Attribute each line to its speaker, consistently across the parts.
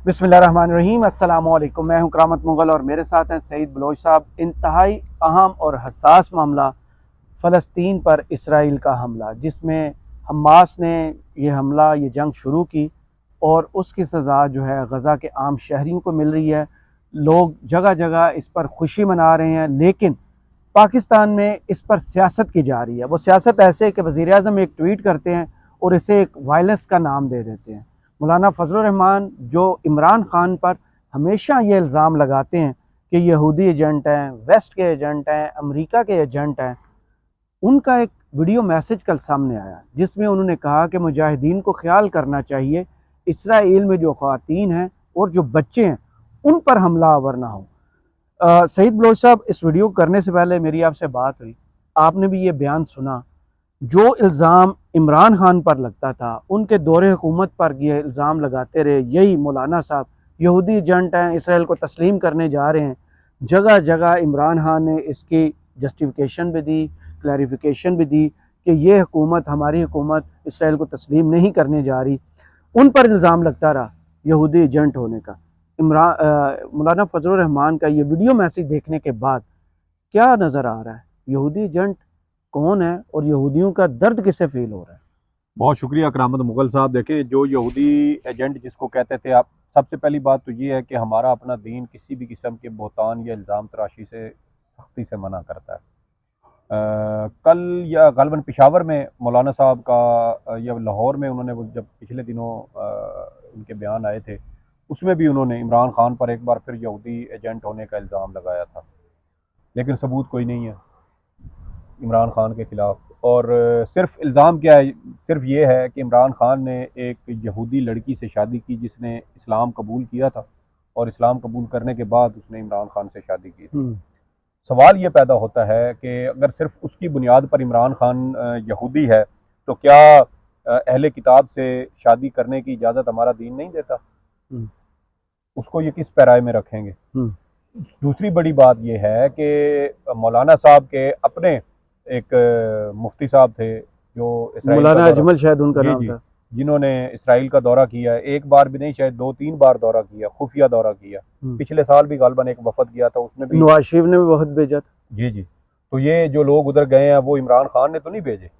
Speaker 1: बिस्मिल्लाहिर्रहमानिर्रहीम। अस्सलामुअलैकुम। मैं हूं करामत मुगल और मेरे साथ हैं सईद बलोच साहब। इंतहाई अहम और हसास मामला फ़लस्तीन पर इसराइल का हमला, जिसमें हमास ने यह हमला, ये जंग शुरू की और उसकी सज़ा जो है गज़ा के आम शहरियों को मिल रही है। लोग जगह जगह इस पर खुशी मना रहे हैं, लेकिन पाकिस्तान में इस पर सियासत की जा रही है। वो सियासत ऐसे कि वज़ीर आज़म एक ट्वीट करते हैं और इसे एक वायलेंस का नाम दे देते हैं। मौलाना फजलुर रहमान जो इमरान खान पर हमेशा ये इल्ज़ाम लगाते हैं कि यहूदी एजेंट हैं, वेस्ट के एजेंट हैं, अमेरिका के एजेंट हैं, उनका एक वीडियो मैसेज कल सामने आया जिसमें उन्होंने कहा कि मुजाहिदीन को ख्याल करना चाहिए इसराइल में जो ख़वातीन हैं और जो बच्चे हैं उन पर हमला आवर ना हो। सईद बलोच साहब, इस वीडियो को करने से पहले मेरी आपसे बात हुई, आपने भी ये बयान सुना। जो इल्ज़ाम इमरान खान पर लगता था, उनके दौरे हुकूमत पर ये इल्ज़ाम लगाते रहे यही मौलाना साहब यहूदी एजेंट हैं, इसराइल को तस्लीम करने जा रहे हैं। जगह जगह इमरान खान ने इसकी जस्टिफिकेशन भी दी, क्लैरिफिकेशन भी दी कि ये हुकूमत, हमारी हुकूमत इसराइल को तस्लीम नहीं करने जा रही। उन पर इल्ज़ाम लगता रहा यहूदी एजेंट होने का। मौलाना फजलुर रहमान का ये वीडियो मैसेज देखने के बाद क्या नज़र आ रहा है? यहूदी एजेंट कौन है और यहूदियों का दर्द किसे फील हो रहा है?
Speaker 2: बहुत शुक्रिया करामत मुगल साहब। देखिए, जो यहूदी एजेंट जिसको कहते थे आप, सबसे पहली बात तो ये है कि हमारा अपना दीन किसी भी किस्म के बहतान या इल्ज़ाम तराशी से सख्ती से मना करता है। कल या ग़ालिबन पेशावर में मौलाना साहब का या लाहौर में उन्होंने वो जब पिछले दिनों उनके बयान आए थे, उसमें भी उन्होंने इमरान खान पर एक बार फिर यहूदी एजेंट होने का इल्ज़ाम लगाया था, लेकिन सबूत कोई नहीं है इमरान खान के ख़िलाफ़। और सिर्फ इल्ज़ाम क्या है, सिर्फ ये है कि इमरान खान ने एक यहूदी लड़की से शादी की जिसने इस्लाम कबूल किया था, और इस्लाम कबूल करने के बाद उसने इमरान खान से शादी की थी। सवाल ये पैदा होता है कि अगर सिर्फ उसकी बुनियाद पर इमरान खान यहूदी है, तो क्या अहले किताब से शादी करने की इजाज़त हमारा दीन नहीं देता? उसको ये किस पैराए में रखेंगे? दूसरी बड़ी बात यह है कि मौलाना साहब के अपने एक मुफ्ती साहब थे जो इसराइल का
Speaker 1: मौलाना
Speaker 2: दौरा,
Speaker 1: अजमल शायद उनका
Speaker 2: जी
Speaker 1: नाम
Speaker 2: जी,
Speaker 1: था।
Speaker 2: जिन्होंने इसराइल का दौरा किया है, एक बार भी नहीं शायद 2-3 बार दौरा किया, खुफिया दौरा किया। पिछले साल भी गालबन एक वफद किया था, उसमें भी
Speaker 1: नवाज शरीफ ने भी बहुत भेजा था।
Speaker 2: जी जी। तो ये जो लोग उधर गए हैं वो इमरान खान ने तो नहीं भेजे।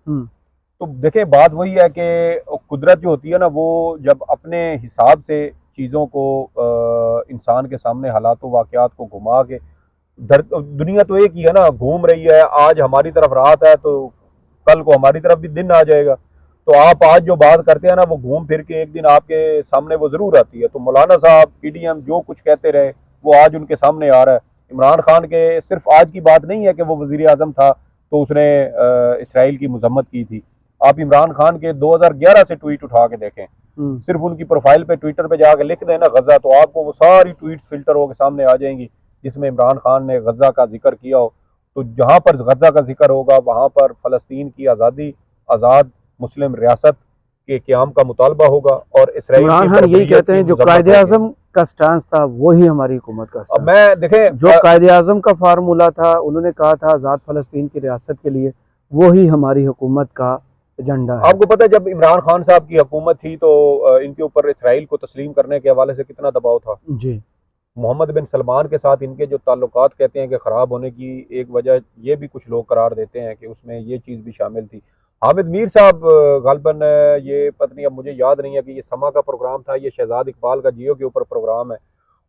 Speaker 2: तो देखिए, बात वही है कि कुदरत जो होती है ना, वो जब अपने हिसाब से चीज़ों को इंसान के सामने हालातों वाक़यात को घुमा के, दुनिया तो एक ही है ना, घूम रही है। आज हमारी तरफ रात है तो कल को हमारी तरफ भी दिन आ जाएगा। तो आप आज जो बात करते हैं ना, वो घूम फिर के एक दिन आपके सामने वो ज़रूर आती है। तो मौलाना साहब PDM जो कुछ कहते रहे वो आज उनके सामने आ रहा है। इमरान खान के सिर्फ आज की बात नहीं है कि वो वज़ीर आज़म था तो उसने इसराइल की मजम्मत की थी। आप इमरान खान के 2011 से ट्वीट उठा के देखें, सिर्फ उनकी प्रोफाइल पे ट्विटर पे जाकर लिख देना गजा, तो आपको वो सारी ट्वीट फिल्टर होकर सामने आ जाएंगी जिसमें इमरान खान ने गजा का जिक्र किया हो। तो जहां पर गजा का जिक्र होगा वहां पर फ़लस्तीन की आज़ादी, आज़ाद मुस्लिम रियासत के क़याम का मुतालबा होगा और इसराइल की
Speaker 1: इमरान खान यही कहते हैं जो कायदे आज़म का स्टांस था वही हमारी हुकूमत का
Speaker 2: अब
Speaker 1: स्टांस।
Speaker 2: मैं देखें,
Speaker 1: जो कायदे आज़म का फार्मूला था, उन्होंने कहा था आज़ाद फ़लस्तीन की रियासत के लिए, वही हमारी हुकूमत का एजेंडा है।
Speaker 2: आपको पता है जब इमरान खान साहब की हुकूमत थी तो इनके ऊपर इसराइल को तस्लीम करने के हवाले से कितना दबाव था।
Speaker 1: जी।
Speaker 2: मोहम्मद बिन सलमान के साथ इनके जो ताल्लुकात कहते हैं कि ख़राब होने की एक वजह ये भी कुछ लोग करार देते हैं कि उसमें ये चीज़ भी शामिल थी। हामिद मीर साहब गालबन, ये पत्नी, अब मुझे याद नहीं है कि ये समा का प्रोग्राम था, ये शहजाद इकबाल का जियो के ऊपर प्रोग्राम है,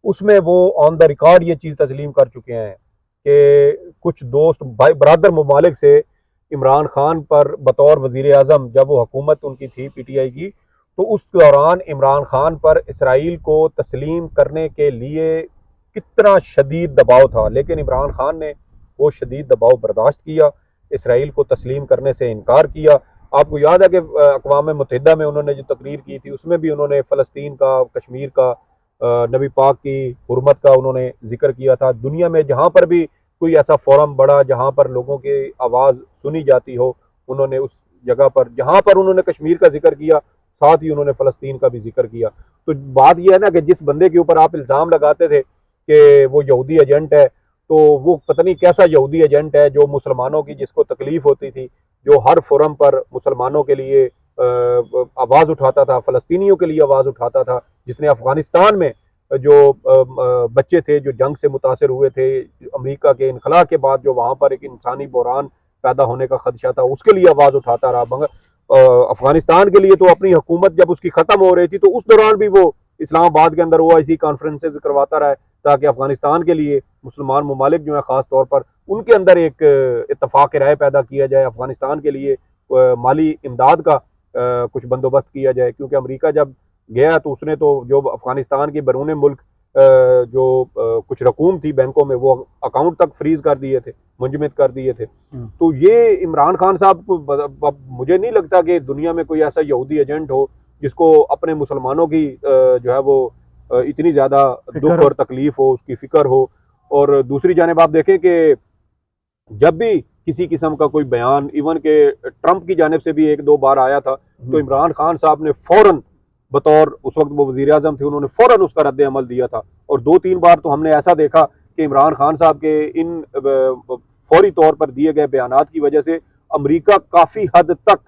Speaker 2: उसमें वो ऑन द रिकॉर्ड ये चीज़ तस्लीम कर चुके हैं कि कुछ दोस्त भाई बरादर ममालिक से इमरान खान पर बतौर वज़ीर आज़म जब वो हुकूमत उनकी थी PTI की, तो उस दौरान इमरान खान पर इसराइल को तस्लीम करने के लिए कितना शदीद दबाव था, लेकिन इमरान खान ने वो शदीद दबाव बर्दाश्त किया, इसराइल को तस्लीम करने से इनकार किया। आपको याद है कि अक़वाम मुत्तहिदा में उन्होंने जो तकरीर की थी उसमें भी उन्होंने फ़लस्तीन का, कश्मीर का, नबी पाक की हुर्मत का उन्होंने जिक्र किया था। दुनिया में जहाँ पर भी कोई ऐसा फोरम बड़ा जहाँ पर लोगों की आवाज़ सुनी जाती हो, उन्होंने उस जगह पर, जहाँ पर उन्होंने कश्मीर का जिक्र किया, साथ ही उन्होंने फ़लस्तीन का भी जिक्र किया। तो बात यह है ना कि जिस बंदे के ऊपर आप इल्ज़ाम लगाते थे कि वो यहूदी एजेंट है, तो वो पता नहीं कैसा यहूदी एजेंट है जो मुसलमानों की, जिसको तकलीफ होती थी, जो हर फोरम पर मुसलमानों के लिए आवाज़ उठाता था, फ़लस्तीनियों के लिए आवाज़ उठाता था, जिसने अफ़गानिस्तान में जो बच्चे थे जो जंग से मुतासर हुए थे, अमेरिका के इनखला के बाद जो वहाँ पर एक इंसानी बहरान पैदा होने का खदशा था, उसके लिए आवाज़ उठाता रहा। मगर अफगानिस्तान के लिए तो अपनी हुकूमत जब उसकी ख़त्म हो रही थी तो उस दौरान भी वो इस्लामाबाद के अंदर OIC कॉन्फ्रेंसेज करवाता रहा है, ताकि अफगानिस्तान के लिए मुसलमान ममालिक जो है ख़ास तौर पर उनके अंदर एक इत्तफाक राय पैदा किया जाए, अफगानिस्तान के लिए माली इमदाद का कुछ बंदोबस्त किया जाए। क्योंकि अमेरिका जब गया तो उसने तो जो अफगानिस्तान के बैरून मुल्क जो कुछ रकूम थी बैंकों में, वो अकाउंट तक फ्रीज कर दिए थे, मुंजमद कर दिए थे। तो ये इमरान खान साहब को मुझे नहीं लगता कि दुनिया में कोई ऐसा यहूदी एजेंट हो जिसको अपने मुसलमानों की जो है वो इतनी ज़्यादा दुख और तकलीफ हो, उसकी फिक्र हो। और दूसरी जानिब आप देखें कि जब भी किसी किस्म का कोई बयान, इवन के ट्रंप की जानिब से भी एक दो बार आया था, तो इमरान खान साहब ने फौरन, बतौर उस वक्त वो वजीर आजम थे, उन्होंने फौरन उसका रद्द अमल दिया था। और 2-3 बार तो हमने ऐसा देखा कि इमरान खान साहब के इन फौरी तौर पर दिए गए बयानात की वजह से अमेरिका काफ़ी हद तक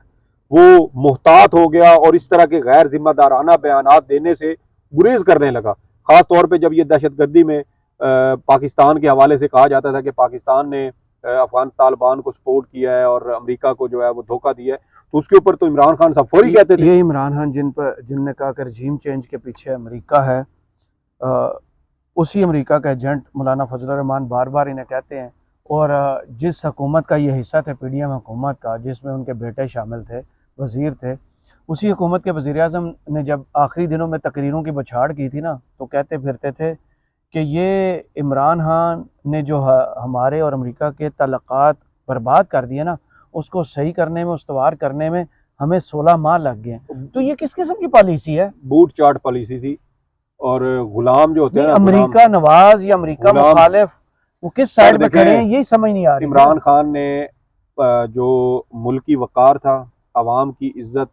Speaker 2: वो मुहतात हो गया और इस तरह के गैर जिम्मेदाराना बयानात देने से गुरेज करने लगा। ख़ास तौर पर जब ये दहशतगर्दी में पाकिस्तान के हवाले से कहा जाता था कि पाकिस्तान ने अफगान तालिबान को सपोर्ट किया है और अमेरिका को जो है वो धोखा दिया है, तो उसके ऊपर तो इमरान खान साहब फौरी कहते थे।
Speaker 1: ये इमरान खान जिनने कहा कि रजीम चेंज के पीछे अमेरिका है, उसी अमेरिका का एजेंट मौलाना फजल रहमान बार बार इन्हें कहते हैं। और जिस हुकूमत का ये हिस्सा थे, PDM हुकूमत का, जिसमें उनके बेटे शामिल थे, वज़ीर थे, उसी हुकूमत के वज़ीर आज़म ने जब आखिरी दिनों में तकरीरों की बछाड़ की थी ना, तो कहते फिरते थे कि ये इमरान खान ने जो हमारे और अमेरिका के ताल्लुकात बर्बाद कर दिए ना, उसको सही करने में, उस्तवार करने में हमें 16 माह लग गए। तो ये किस किस्म की पॉलिसी है?
Speaker 2: बूट चाट पॉलिसी थी। और गुलाम जो होते हैं ना,
Speaker 1: अमेरिका नवाज या अमेरिका मुखालिफ, वो किस साइड पे खड़े हैं यही समझ नहीं आ रही।
Speaker 2: इमरान खान ने जो मुल्क की वकार था, आवाम की इज्जत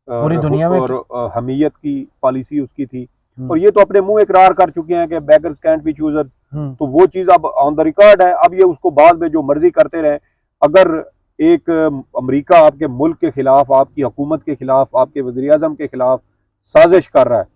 Speaker 1: पूरी दुनिया में
Speaker 2: और हमीयत की पॉलिसी उसकी थी, और ये तो अपने मुंह इकरार कर चुके हैं कि बेगर्स कैंट बी चूजर्स। तो वो चीज अब ऑन द रिकॉर्ड है। अब ये उसको बाद में जो मर्जी करते रहे। अगर एक अमेरिका आपके मुल्क के खिलाफ, आपकी हुकूमत के खिलाफ, आपके वज़ीर आज़म के खिलाफ साजिश कर रहा है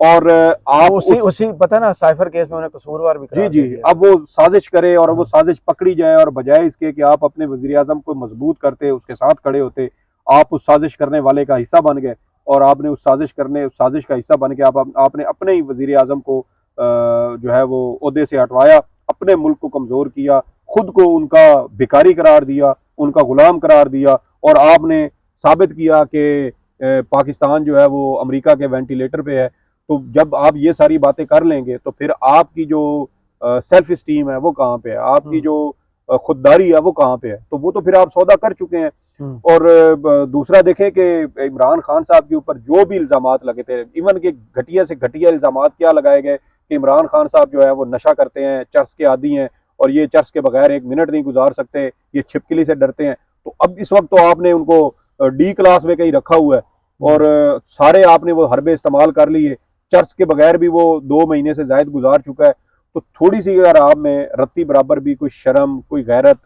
Speaker 2: और आप
Speaker 1: उसी पता ना साइफर केस में उन्हें कसूरवार भी करार
Speaker 2: जी, अब वो साजिश करे और वो साजिश पकड़ी जाए, और बजाय इसके कि आप अपने वज़ीर आज़म को मजबूत करते, उसके साथ खड़े होते, आप उस साजिश करने वाले का हिस्सा बन गए और आपने उस साजिश का हिस्सा बन के आपने अपने ही वज़ीर आज़म को जो है वो ओहदे से हटवाया, अपने मुल्क को कमज़ोर किया, खुद को उनका भिखारी करार दिया, उनका गुलाम करार दिया, और आपने साबित किया कि पाकिस्तान जो है वो अमेरिका के वेंटिलेटर पे है। तो जब आप ये सारी बातें कर लेंगे तो फिर आपकी जो सेल्फ स्टीम है वो कहाँ पे है, आपकी जो खुददारी है वो कहाँ पे है? तो वो तो फिर आप सौदा कर चुके हैं। और दूसरा देखें कि इमरान खान साहब के ऊपर जो भी इल्जामात लगे थे, इवन के घटिया से घटिया इल्जामात क्या लगाए गए कि इमरान खान साहब जो है वो नशा करते हैं, चर्स के आदी हैं, और ये चर्स के बगैर एक मिनट नहीं गुजार सकते, ये छिपकली से डरते हैं। तो अब इस वक्त तो आपने उनको D क्लास में कहीं रखा हुआ है और सारे आपने वो हरबे इस्तेमाल कर लिए, चर्च के बगैर भी वो 2 महीने से ज्यादा गुजार चुका है। तो थोड़ी सी अगर आप में रत्ती बराबर भी कोई शर्म, कोई गैरत,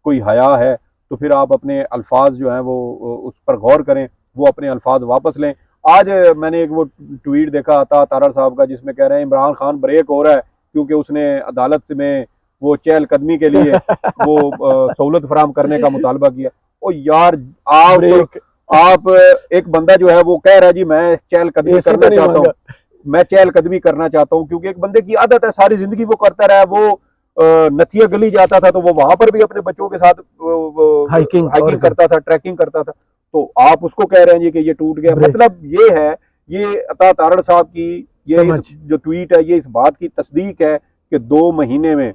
Speaker 2: कोई हया है, तो फिर आप अपने अल्फाज जो हैं वो उस पर गौर करें, वो अपने अल्फाज वापस लें। आज मैंने एक वो ट्वीट देखा अता तारड़ साहब का, जिसमें कह रहे हैं इमरान खान ब्रेक हो रहा है क्योंकि उसने अदालत में वो चहलकदमी के लिए वो सहूलत फराम करने का मुतालबा किया। ओ यार, आप एक बंदा जो है वो कह रहा है जी मैं चहलकदमी करना चाहता हूँ, मैं चहलकदमी करना चाहता हूँ, क्योंकि एक बंदे की आदत है, सारी जिंदगी वो करता रहा है। वो नथिया गली जाता था तो वो वहां पर भी अपने बच्चों के साथ हाइकिंग करता था, ट्रैकिंग करता था। तो आप उसको कह रहे हैं जी कि ये टूट गया। मतलब ये है, ये अता तारड़ साहब की ये जो ट्वीट है, ये इस बात की तस्दीक है कि 2 महीने में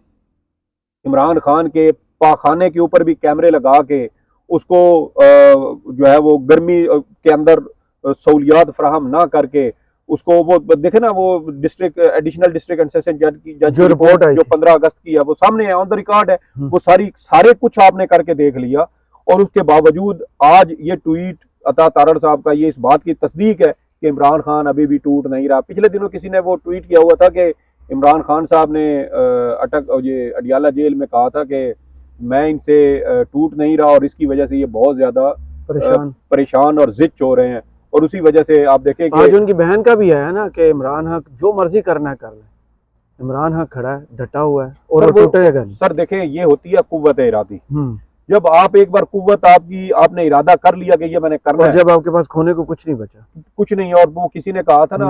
Speaker 2: इमरान खान के पाखाने के ऊपर भी कैमरे लगा के उसको जो है वो गर्मी के अंदर सहूलियात फराहम ना करके उसको, वो देखे ना वो एडिशनल डिस्ट्रिक्ट एंड सेशन जज की जो रिपोर्ट है जो 15 अगस्त की है, वो सामने है, ऑन द रिकॉर्ड है। वो सारे कुछ आपने करके देख लिया, और उसके बावजूद आज ये ट्वीट अता तारड़ साहब का ये इस बात की तस्दीक है कि इमरान खान अभी भी टूट नहीं रहा। पिछले दिनों किसी ने वो ट्वीट किया हुआ था कि इमरान खान साहब ने ये अडियाला जेल में कहा था कि मैं इनसे टूट नहीं रहा और इसकी वजह से ये बहुत ज्यादा परेशान और जिद हो रहे हैं। और उसी वजह से आप देखें
Speaker 1: आज
Speaker 2: कि
Speaker 1: उनकी बहन का भी है ना कि इमरान हक जो मर्जी करना है कर ले, इमरान हक खड़ा है, डटा हुआ है और
Speaker 2: सर
Speaker 1: वो टूटेगा नहीं।
Speaker 2: सर देखें, ये होती है कुव्वत इरादी।
Speaker 1: हम्म।
Speaker 2: जब आप एक बार कुव्वत आपकी, आपने इरादा कर लिया कि ये मैंने करना
Speaker 1: और
Speaker 2: है,
Speaker 1: जब आपके पास खोने को कुछ नहीं बचा।
Speaker 2: कुछ नहीं। और वो किसी ने कहा था ना,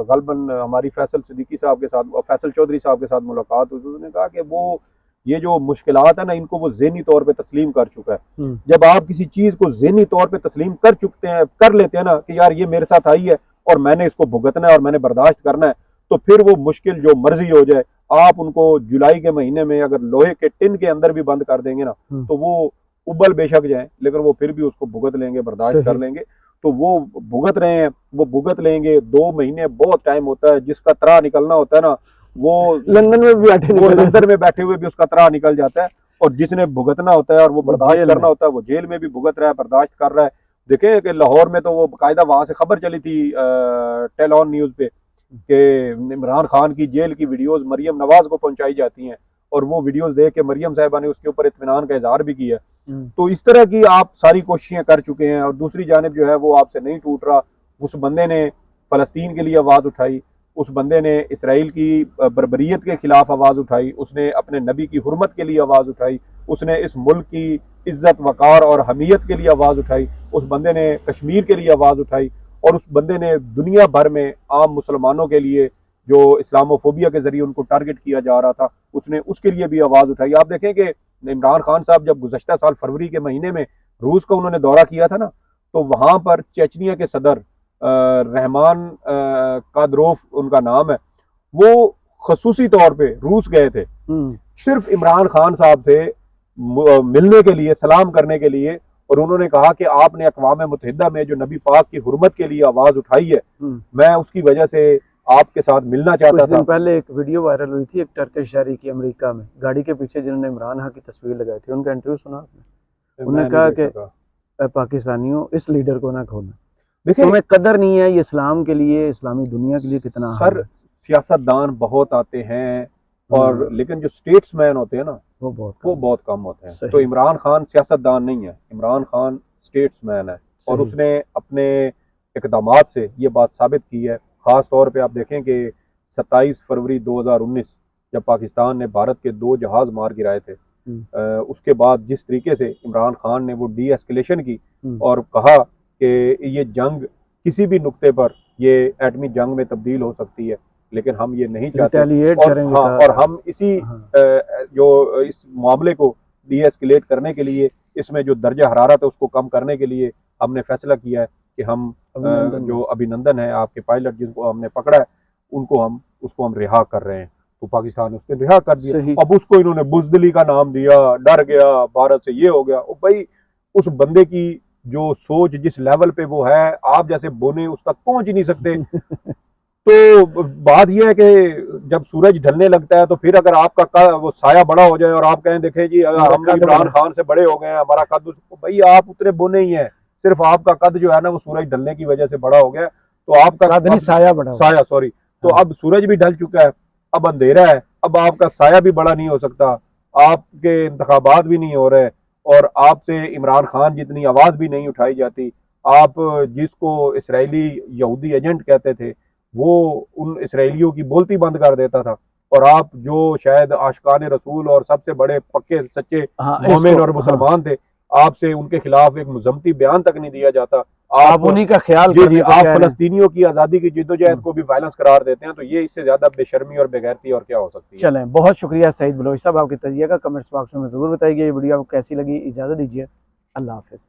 Speaker 2: गलबन हमारी फैसल सिद्दीकी साहब के साथ, फैसल चौधरी साहब के साथ मुलाकात हुई, तो उन्होंने कहा कि वो ये जो मुश्किलात है ना, इनको वो ज़हनी तौर पे तस्लीम कर चुका है। जब आप किसी चीज़ को ज़हनी तौर पे तस्लीम कर चुकते हैं, कर लेते हैं ना कि यार ये मेरे साथ आई है और मैंने इसको भुगतना है और मैंने बर्दाश्त करना है, तो फिर वो मुश्किल जो मर्जी हो जाए, आप उनको जुलाई के महीने में अगर लोहे के टिन के अंदर भी बंद कर देंगे ना, तो वो उबल बेशक जाए, लेकिन वो फिर भी उसको भुगत लेंगे, बर्दाश्त कर लेंगे। तो वो भुगत रहे हैं, वो भुगत लेंगे। 2 महीने बहुत टाइम होता है। जिसका त्राह निकलना होता है ना, वो
Speaker 1: लंदन में भी बैठे,
Speaker 2: वो लंदन में बैठे हुए भी उसका त्राह निकल जाता है। और जिसने भुगतना होता है और वो बर्दाश्त करना होता है, वो जेल में भी भुगत रहा है, बर्दाश्त कर रहा है। देखे कि लाहौर में तो वो बाकायदा वहां से खबर चली थी टेल ऑन न्यूज पे कि इमरान खान की जेल की वीडियोस मरियम नवाज को पहुंचाई जाती हैं, और वो वीडियोस देख के मरियम साहिबा ने उसके ऊपर इत्मीनान का इजहार भी किया। तो इस तरह की आप सारी कोशिशें कर चुके हैं, और दूसरी जानिब जो है वो आपसे नहीं टूट रहा। उस बंदे ने फ़लस्तीन के लिए आवाज़ उठाई, उस बंदे ने इसराइल की बर्बरियत के खिलाफ आवाज़ उठाई, उसने अपने नबी की हुर्मत के लिए आवाज़ उठाई, उसने इस मुल्क की इज्जत वक़ार और हमीयत के लिए आवाज़ उठाई, उस बंदे ने कश्मीर के लिए आवाज़ उठाई, और उस बंदे ने दुनिया भर में आम मुसलमानों के लिए जो इस्लामोफोबिया के ज़रिए उनको टारगेट किया जा रहा था, उसने उसके लिए भी आवाज़ उठाई। आप देखें कि इमरान खान साहब जब गुज़श्ता साल फरवरी के महीने में रूस का उन्होंने दौरा किया था ना, तो वहाँ पर चेचनिया के सदर रहमान कादरोफ उनका नाम है, वो खसूसी तौर पे रूस गए थे सिर्फ इमरान खान साहब से मिलने के लिए, सलाम करने के लिए। और उन्होंने कहा कि आपने अक़वाम मुत्तहिदा में जो नबी पाक की हुर्मत के लिए आवाज़ उठाई है, मैं उसकी वजह से आपके साथ मिलना चाहता था।
Speaker 1: पहले एक वीडियो वायरल हुई थी, एक टर्किश शहरी की, अमेरिका में, गाड़ी के पीछे जिन्होंने इमरान खान की तस्वीर लगाई थी, उनका इंटरव्यू सुना आपने? उन्होंने कहा कि पाकिस्तानियों इस लीडर को ना खोना, देखिए तुम्हें कदर नहीं है ये इस्लाम के लिए, इस्लामी दुनिया के लिए कितना।
Speaker 2: सर सियासतदान बहुत आते हैं, और लेकिन जो स्टेट्समैन होते हैं ना, वो बहुत कम होते हैं। तो इमरान खान सियासतदान नहीं है, इमरान खान स्टेट्समैन है, और उसने अपने इक़दामात से ये बात साबित की है। ख़ास तौर पे आप देखें कि 27 फरवरी 2019 जब पाकिस्तान ने भारत के 2 जहाज़ मार गिराए थे, उसके बाद जिस तरीके से इमरान खान ने वो डी एस्केलेशन की और कहा कि ये जंग किसी भी नुक्ते पर ये एटमी जंग में तब्दील हो सकती है, लेकिन हम ये नहीं चाहते, और हम इसी जो इस मामले को डी एस्केलेट करने के लिए, इसमें जो दर्जा हरारत है उसको कम करने के लिए हमने फैसला किया है कि हम जो अभिनंदन है आपके पायलट जिनको हमने पकड़ा है, उसको हम रिहा कर रहे हैं। तो पाकिस्तान ने उसने रिहा कर दिया। अब उसको इन्होंने बुज़दिली का नाम दिया, डर गया भारत से, ये हो गया। और भाई उस बंदे की जो सोच जिस लेवल पे वो है, आप जैसे बोने उस तक पहुंच ही नहीं सकते। तो बात यह है कि जब सूरज ढलने लगता है, तो फिर अगर आपका वो साया बड़ा हो जाए और आप कहें देखें जी हम इमरान खान से बड़े हो गए हैं, हमारा कद, भाई आप उतने बोने ही हैं, सिर्फ आपका कद जो है ना वो सूरज ढलने की वजह से बड़ा हो गया। तो आपका साया बड़ा, साया सॉरी, तो अब सूरज भी ढल चुका है, अब अंधेरा है, अब आपका साया भी बड़ा नहीं हो सकता, आपके इंतखाबात भी नहीं हो रहे, और आपसे इमरान खान जितनी आवाज़ भी नहीं उठाई जाती। आप जिसको इसराइली यहूदी एजेंट कहते थे, वो उन इसराइलियों की बोलती बंद कर देता था, और आप जो शायद आशिकान रसूल और सबसे बड़े पक्के सच्चे मोमिन और मुसलमान थे, आपसे उनके खिलाफ एक मुज़म्मती बयान तक नहीं दिया जाता। आप उन्हीं का ख्याल आप फलस्तीनियों की आज़ादी की जिद्दोजहद को भी वायलेंस करार देते हैं। तो ये इससे ज़्यादा बेशर्मी और बेगैरती और क्या हो सकती है।
Speaker 1: चलें, बहुत शुक्रिया सईद बलोच साहब, आपके तजिया का कमेंट्स बॉक्स में ज़रूर बताइए। ये वीडियो आपको कैसी लगी, इजाज़त दीजिए, अल्लाह हाफ़िज़।